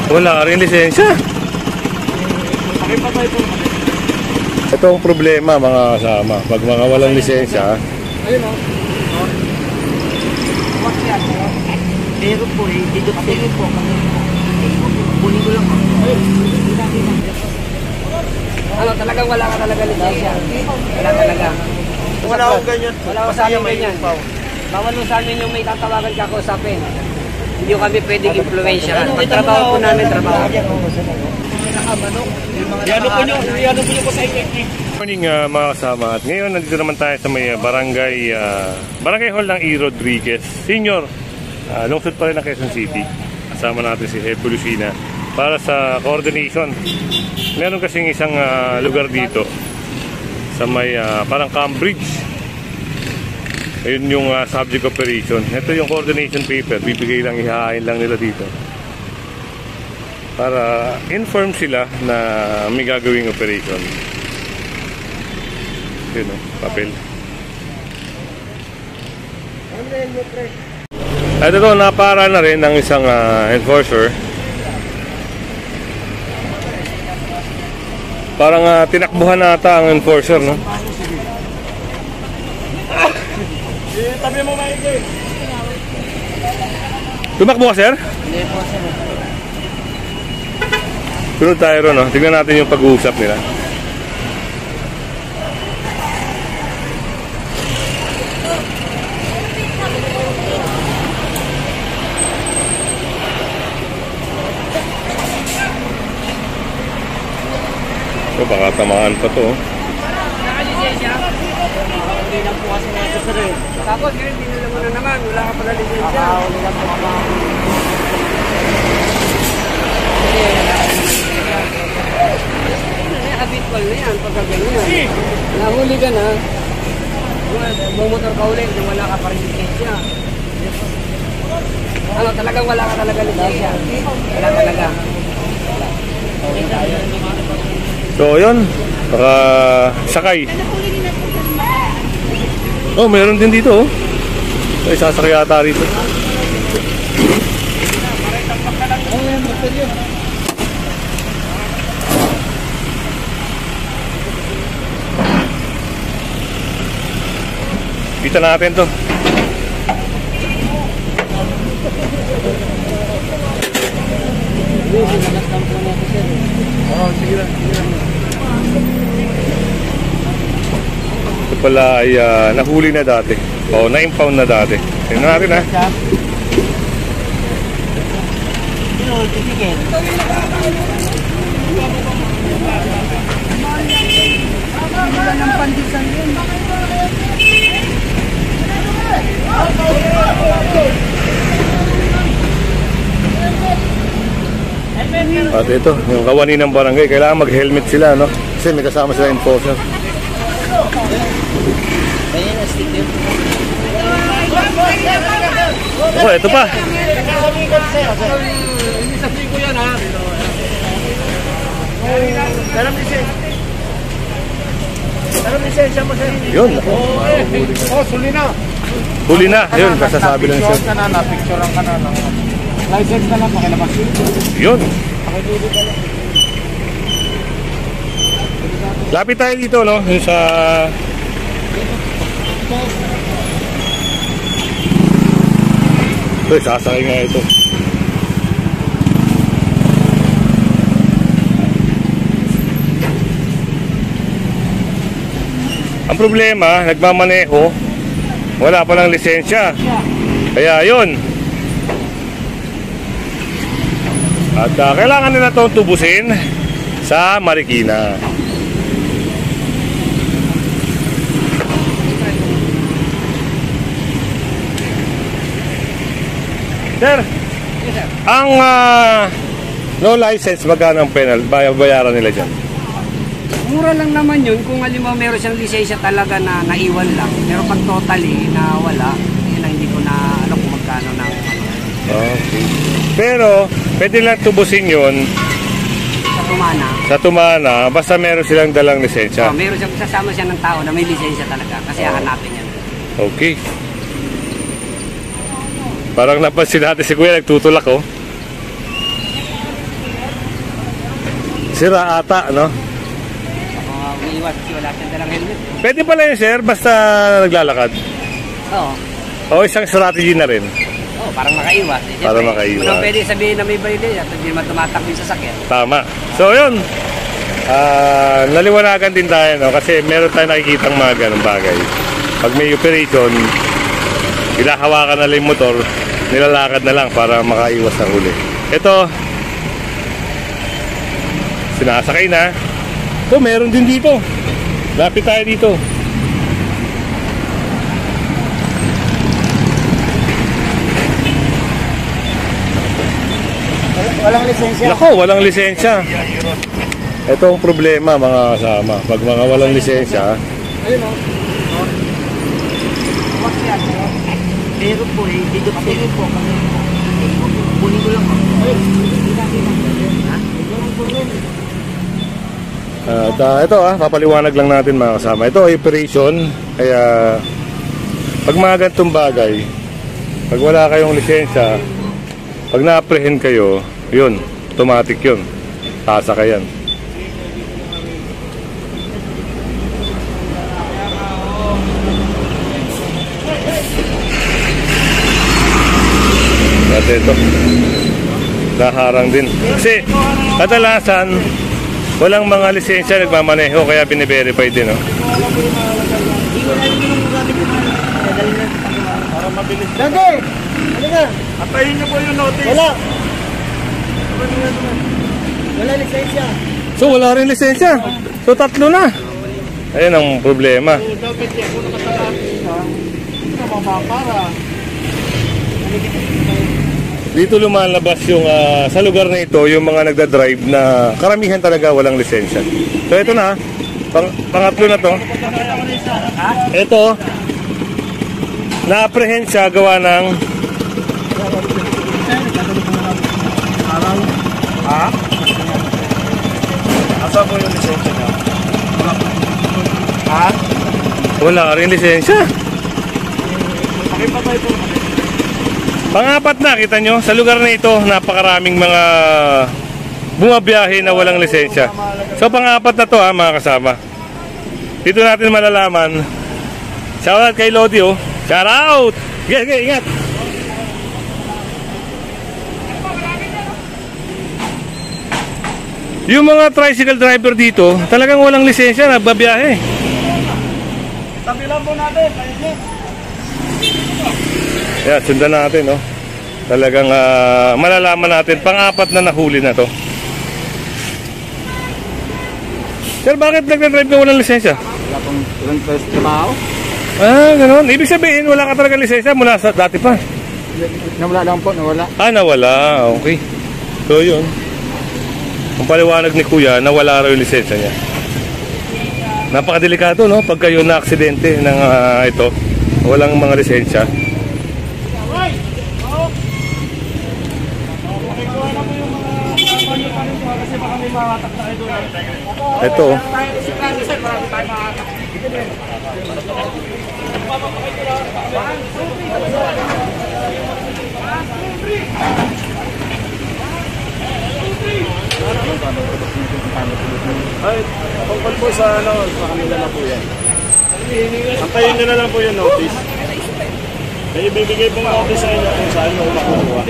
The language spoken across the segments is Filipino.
Wala rin lisensya. Ito ang problema mga kasama. Pag mga walang lisensya. Ayun o. Pero po eh, dito po. Kunin ko lang. Ano, talagang wala ka talaga lisensya. Wala talaga. Wala akong ganyan. Wala ko sa amin ganyan. Bawal mo sa amin yung may tatawagan ka kausapin. Hindi kami pwedeng influensyahan. Pagtrabaho po namin, trabaho. Iano po nyo po sa ikiki. Morning mga kasama. At ngayon nandito naman tayo sa may barangay hall ng E. Rodriguez Senior. Lungsod pa rin ng Quezon City. Kasama natin si Head Lucina para sa coordination. Meron kasing isang lugar dito sa may parang Cambridge. Ayun yung subject operation. Ito yung coordination paper. Bibigay lang, ihahain lang nila dito para inform sila na may gagawing operation. Yun o, papel. At ito, napara na rin ng isang enforcer. Parang tinakbuhan nata ang enforcer, no? Tabi mo maigi. Tumakbo ka, sir? Hindi po, sir. Sunod tayo ron, no? Tignan natin yung pag-uusap nila. Oh, baka tamaan pa to. Nakalisensya? Hindi lang po kasi nito, sir. Tapos, hindi nila mo na naman. Wala ka pala lisensya. Hindi lang po ako. Habitual na yan, pagka ganyan. Nahuli ka na, bumotor ka ulit, wala ka pa rin lisensya. Ano, talagang wala ka talaga lisensya. Wala talaga. So, yun. Baka sakay. Oh, meron din dito, oh. Ay, sasakay ata rito. Kita natin to. Oh, sige lang. Ito pala ay nahuli na dati. O, na-impound na dati. Tingnan natin, ha. At ito, yung kawani ng barangay, kailangan mag-helmet sila, no? Kasi may kasama sila enforcer. Oh, ito pa. Sabi ko yan, ha? Anong lisensya mo, sir? Yun. Oh, suli na. Huli na. Yun, kasasabi lang siya. Picture ka na, napicturean ka na. License na lang, pakilabas. Yun. Lapit tayo dito, no? Yung sa... Uy, sasakay nga ito. Ang problema, nagmamaneho, wala pa lang lisensya. Kaya yun. At kailangan nila itong tubusin sa Marikina. Sir, ang no license, magkano ang penal? Bayaran nila dyan? Mura lang naman yun kung halimbawa meron siyang lisensya talaga na naiwan lang. Pero pag totally na wala, yun ang hindi ko na alam kung magkano na. Okay. Pero pwede lang tubusin yun Sa Tumana. sa Tumana, basta meron silang dalang lisensya. Meron siyang sasama siya ng tao na may lisensya talaga kasi hahanapin yan. Okay. Parang napansin natin si Kuya nagtutulak, oh. Sira ata, no? Umiiwas kasi wala siyang dalang helmet. Pwede pala yun, sir, basta naglalakad. Oo. O isang strategy na rin. Oo, parang makaiwas. Para makaiwas. Hindi mo pwede sabihin na may violation at hindi naman tumatakbo yung sasakyan. Tama. So, yun. Naliwanagan din tayo, no? Kasi meron tayo nakikitang mga ganong bagay. Pag may operation, ilahawakan na lang yung motor, nilalakad na lang para makaiwas ng huli. Ito, sinasakay na. Ito, meron din dito. Lapit tayo dito. Walang lisensya. Nako, walang lisensya. Ito ang problema, mga kasama. Pag mga walang lisensya, Ayun o. Pero po eh, dito pa po. Kunin ko lang. ito papaliwanag lang natin mga kasama. Ito ay operation. Kaya pag mga ganitong bagay, pag wala kayong lisensya, pag na-apprehend kayo, yun, automatic yun. Sasakayan. At ito, naharang din. Kasi kadalasan, walang mga lisensya nagmamaneho, kaya bine-verify din, no? Para mabilis. Dagi! Ano nga? Atayin niyo po yung notice. Wala. Wala lisensya. So wala rin lisensya. So tatlo na. Ayun ang problema. So, dapat yan kung nakatalapin ka, hindi ka mapapara. Dito lumalabas yung sa lugar na ito, yung mga nagda-drive na karamihan talaga walang lisensya. So ito na, pangatlo na to. Ito, na-apprehend siya gawa ng Ha? Asa po yung lisensya niya? Ha? wala rin lisensya. Pakipatay po. Pangapat na, kita nyo, sa lugar na ito, napakaraming mga bumabiyahe na walang lisensya. So pangapat na to mga kasama. Dito natin malalaman. Shoutout kay Lodi, oh. Shoutout! Ingat! Yung mga tricycle driver dito, talagang walang lisensya, nagbabiyahe. Tabi lang po natin. Yeah, sundan natin, no? Talagang malalaman natin. Pang-apat na nahuli na to. Sir, bakit nagdadrive ka walang lisensya? Wala pong ilang trabaho. Ganoon. Ibig sabihin, wala ka talaga lisensya mula sa dati pa. Nawala lang po, nawala. Nawala. Okay. So, yun. Ang paliwanag ni Kuya, nawala raw yung lisensya niya. Napakadelikado, no? Pag kayo na-aksidente ng ito, walang mga lisensya. Ito. Ay, tungkol po sa kanila na po yan. Antayin nyo na lang po yung notice. May ibibigay pong notice sa inyo kung saan nyo makukuha.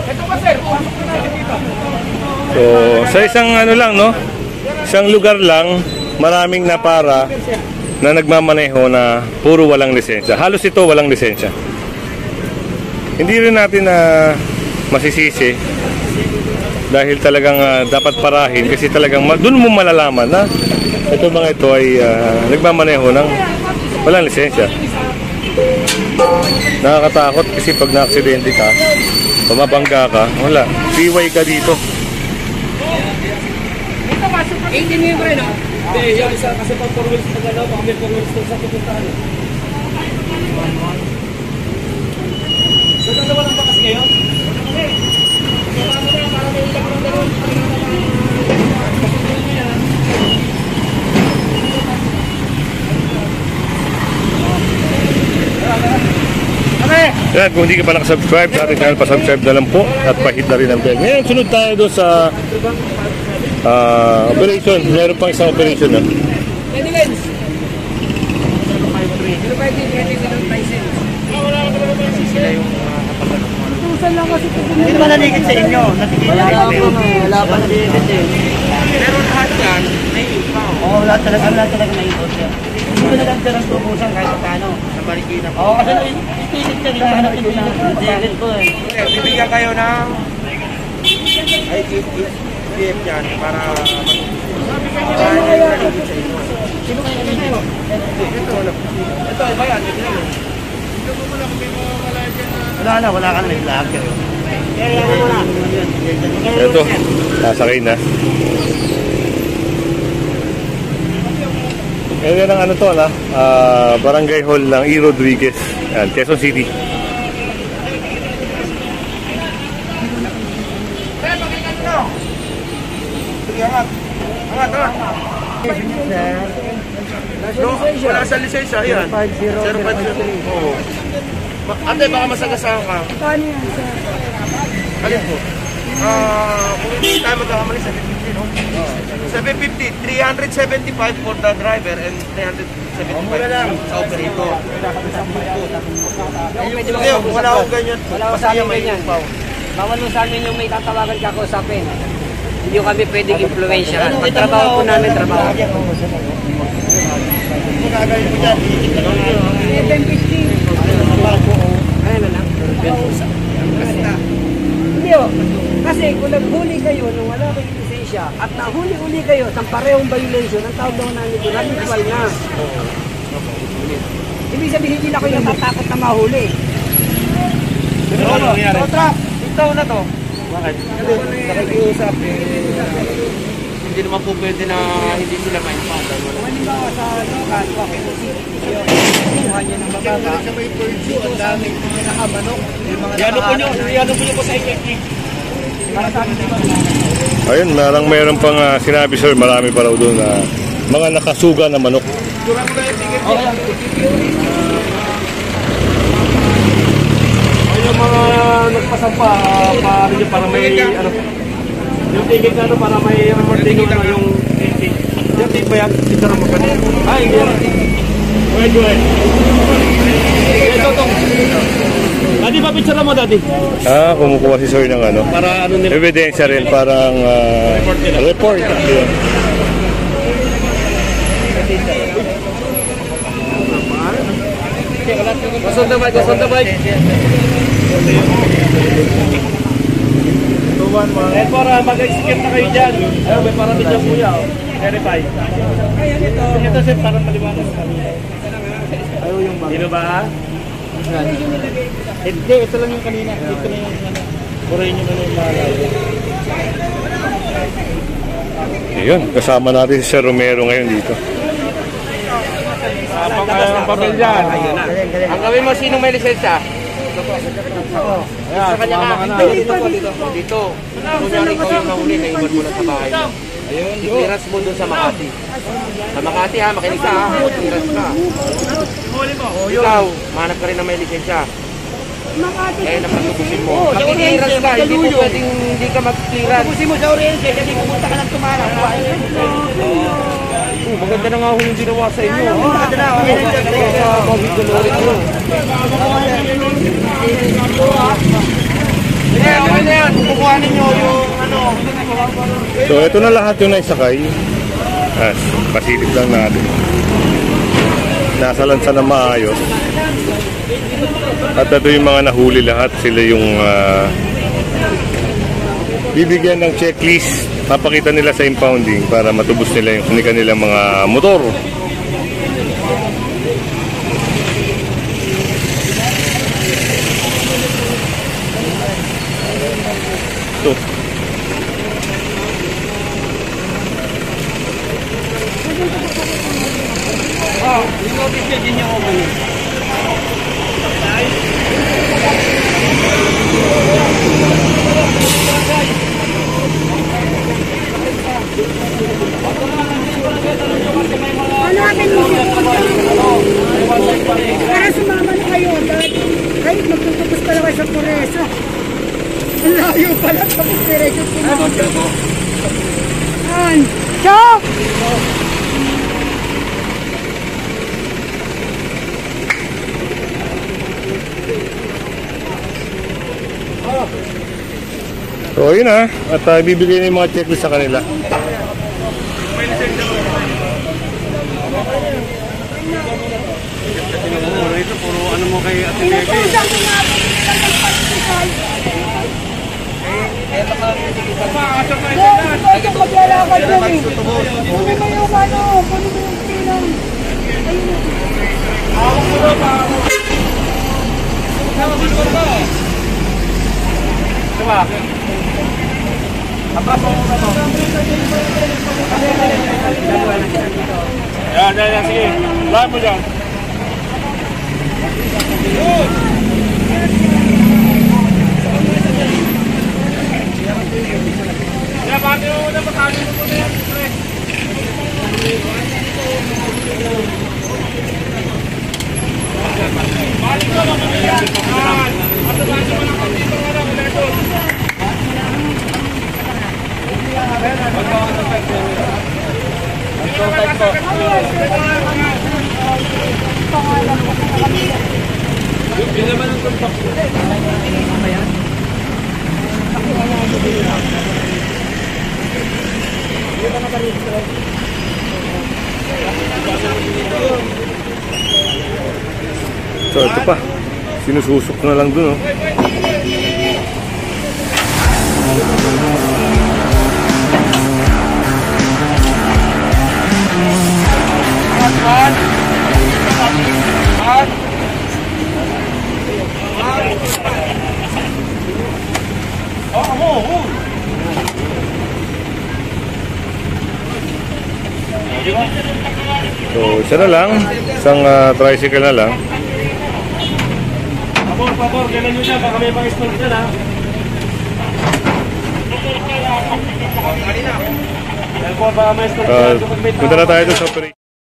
Ito pa sir, So, sa isang lang, no? Isang lugar lang, maraming napara na nagmamaneho na puro walang lisensya. Halos ito walang lisensya. Hindi rin natin na masisisi dahil talagang dapat parahin kasi talagang doon mo malalaman na ito mga ito ay nagmamaneho ng walang lisensya. Nakakatakot kasi pag na-aksidente ka, pumabangga ka, wala. PY ka dito. 18 yung pre, no? Hindi, yung isa kasi pag 4 wheels na gano'n, baka may 4 wheels sa pupuntahan. So, dalawa lang ba kasi kayo? Yan, kung hindi ka pa nakasubscribe sa ating channel, pa-subscribe na lang po at pa-hit na rin ang bell. Ngayon, sunod tayo doon sa operation. Meron pang isang operation na. Hindi naman naligid sa inyo. Wala pa naligid eh. Pero lahat yan, may impaw. Oo, lahat talaga may impaw siya. Hindi ko naganda ng tubusan kahit paano. Sa Marikina po. Oo, kasi ipilit ka rin naman natin yung ticket ko eh. Bibigyan kayo ng IGF yan para naligid sa inyo. Sino kayo naligid? Ito, iba yan. Wala ka na may vlog. Ito, nasakay na. Yan ang ano to, Barangay Hall ng E. Rodriguez. Yan, Quezon City. Wala sa lisensya, yan. 050. Oo. Ate, baka masagasaan ka. Paano yan, sir? Alin po? Kung hindi tayo magkakamali, 750, no? 750, 375 for the driver and 375 sa operator. Hindi, wala akong ganyan. Wala ko sa amin ganyan. Bawal mo sa amin yung may tatawagan ka ko sa akin. Hindi ko kami pwedeng influensyahan. Pag trabaho po namin, trabaho. Ayun na lang. Hindi o. Kasi kung naghuli kayo nung wala kayong lisensya at nahuli-uli kayo sa parehong violation, ang tawag naman namin doon, habitual na. Ibig sabihin, hindi na kayo natatakot na mahuli. Pero ano nangyari? Ito na to. Bakit? Nakikiusap hindi naman po pwede na hindi sila ma-impound. Halimbawa sa local, kuha niya ng bababa. Ang daming nakamanok. Yan po nyo po sa IKK. Ayun, meron pang sinabi sir, marami pa raw doon na mga nakasuga na manok. Yung mga nagpasampa, para may ano, yung ticket na para may reporting yung ticket. Yung ticket ba yan? Ito na magkano? Ay, hindi yan. Go ahead. Ito. Daddy, pa-picture mo, Daddy. Kumukuha si sir ng ano. Para ano nila. Ebidensya rin, parang report. Yeah. Gasol na bike. Eh, para mag-skip na kayo dyan. Ayun, may para din dyan kuya. Verify. Ito sir, parang maliwanag kami. Ayaw yung bag. Dino ba? Hindi, ito lang yung kanina. Dito na yung ano. Purahin nyo na yung malay. Ayun, kasama natin si Sir Romero ngayon dito. Ang pamilya. Ang gawin mo, sinong may lisensya? Ayan, sumama ka na. Dito. Kunyari ikaw yung nahuli, naiwan mo na sa bahay mo. I-clearance mo dun sa Makati. Sa Makati ha, makinig ka ha. I-clearance ka. Ikaw, mahanap ka rin na may lisensya. Kaya napatubusin mo. Mag-clearance ka, hindi mo pwedeng hindi ka mag-clearance. Tubusin mo sa Oriente, kasi pumunta ka ng tumara. Maganda na nga ho yung ginawa sa inyo. Maganda na, okay na dyan. Sa COVID na rin nyo. Okay na yan, kukuha ninyo yung ano. So, ito na lahat yung naisakay. Pasilip lang natin. Nasa lansa na maayos. At ito yung mga nahuli lahat. Sila yung bibigyan ng checklist. Papakita nila sa impounding para matubos nila yung kanilang mga motor. Ito. Yung office din yung open. Ano natin mo para sumama na kayo dahil kahit magtutupos sa Puresa. Ang layo pala sa Puresa. Yan! Chok! So yun ha, at bibigay na yung mga checklist sa kanila. Ito, puro ano mo kay Ate Bebe. Yan, sige. Lahat mo dyan. Kaya bakit mo muna patalo mo muna yan, pre? Balik ko lang kami yan. At balik mo lang kami dito nga lang, Leto. So ito pa, sinususok na lang dun, oh. So isa na lang, isang tricycle na lang. Pabor, ganun nyo siya, baka may pang-install dyan ha. Ayan po, baka may install dyan. Punta na tayo doon sa operation.